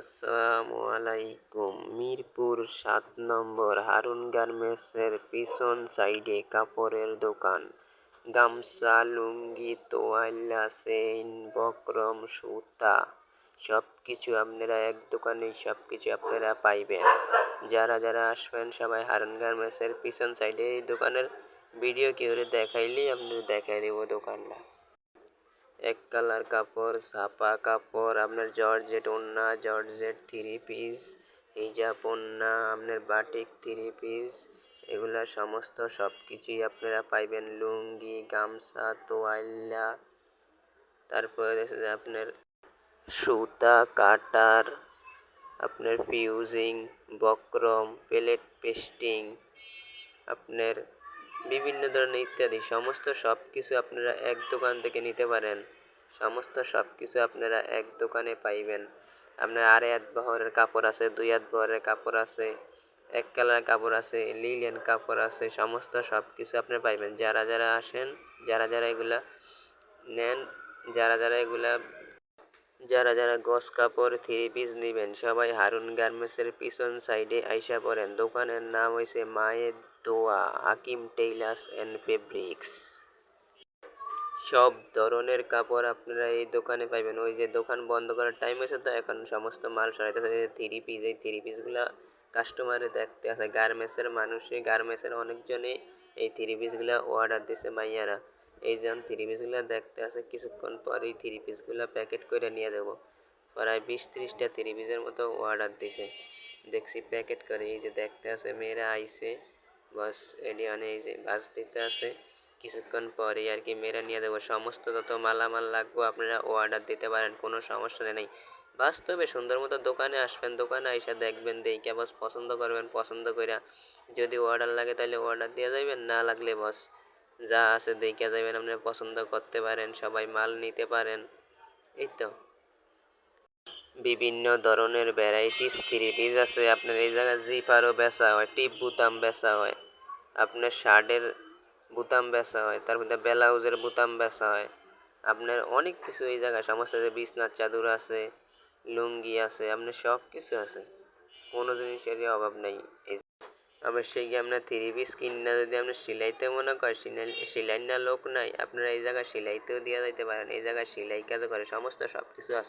আসসালামু আলাইকুম। মিরপুর ৭ নম্বর হারুন গার্মেন্টসের পিছন সাইডে কাপড়ের দোকান। গামছা, লুঙ্গি, তোয়াইলা, চেইন, বক্রম, সুতা সব কিছু আপনারা এক দোকানেই সব কিছু আপনারা পাইবেন। যারা যারা আসবেন সবাই হারুন গার্মেন্টসের পিছন সাইডে এই দোকানের ভিডিও কেউ দেখাইলেই আপনাদের দেখাই দেব দোকানটা। এক কালার কাপড়, ছাপা কাপড়, আপনার জর্জেট ওড়না, জর্জেট থ্রি পিস, হিজাব ওড়না, আপনার বাটিক থ্রি পিস, এগুলা সমস্ত সব কিছুই আপনারা পাইবেন। লুঙ্গি, গামছা, তোয়াইলা, তারপরে আপনার সুতা, কাটার, আপনার ফিউজিং, বক্রম, প্লেট পেস্টিং, আপনার বিভিন্ন ধরনের ইত্যাদি সমস্ত সব কিছু আপনারা এক দোকান থেকে নিতে পারেন। সমস্ত সব কিছু আপনারা এক দোকানে পাইবেন। আপনার 2.5 বহরের কাপড় আছে, 2 বহরের কাপড় আছে, এক কালার কাপড় আছে, লিলেন কাপড় আছে, সমস্ত সব কিছু আপনারা পাইবেন। যারা যারা আসেন, যারা যারা এগুলা নেন, যারা যারা গস কাপড় থ্রি পিস নিবেন সবাই হারুন গার্মেন্টসের পিছন সাইডে আইসা পড়েন। দোকানের নাম হইছে মায়ের দোয়া হাকিম টেইলার্স অ্যান্ড ফেব্রিক্স। সব ধরনের কাপড় আপনারা এই দোকানে পাইবেন। ওই যে দোকান বন্ধ করার টাইম হয়েছে তো এখন সমস্ত মাল সরাইতেছে। থ্রি পিস, এই থ্রি পিসগুলা কাস্টমারে দেখতে আছে। গার্মেন্টসের মানুষে, গার্মেন্টসের অনেকজনে এই থ্রি পিসগুলা অর্ডার দিছে মাইয়ারা। এই যেমন থ্রি পিসগুলা দেখতে আছে, কিছুক্ষণ পর এই থ্রি পিসগুলা প্যাকেট করে নিয়ে দেবো। প্রায় 20-30টা থ্রি পিসের মতো অর্ডার দিছে, দেখছি প্যাকেট করে। এই যে দেখতে আছে মেয়েরা আইছে, বাস এডি মানে এই যে বাস দিতে আছে, কিছুক্ষণ পরে আর কি মেয়েরা নিয়ে দেবো। সমস্ত যত মালামাল লাগবে আপনারা অর্ডার দিতে পারেন, কোনো সমস্যা নেই। বাস্তবে সুন্দর মতো দোকানে আসবেন, দোকানে আইসা দেখবেন, দেখে বস পছন্দ করবেন, পছন্দ কইরা যদি অর্ডার লাগে তাহলে অর্ডার দিয়ে যাবেন, না লাগলে বস যা আছে দেখে যাবেন, আপনি পছন্দ করতে পারেন, সবাই মাল নিতে পারেন। এই তো বিভিন্ন ধরনের ভ্যারাইটিস থ্রি পিস আছে। আপনার এই জায়গায় জিপারও বেচা হয়, টিপ বুতাম বেচা হয়, আপনার শার্টের বুতাম বেচা হয়, তার মধ্যে ব্লাউজের বুতাম বেচা হয়, আপনার অনেক কিছু এই জায়গায় সমস্ত যে বিছনার চাদর আছে, লুঙ্গি আছে, আপনার সব কিছু আছে, কোনো জিনিসেরই অভাব নেই। এই অবশ্যই কি আপনার থ্রি পিস কিনা যদি আপনি সেলাইতে মনে করেন, সেলাই না লোক নাই, আপনারা এই জায়গায় সেলাইতেও দিয়ে যাইতে পারেন। এই জায়গায় সেলাই কাজও করে, সমস্ত সব কিছু আছে।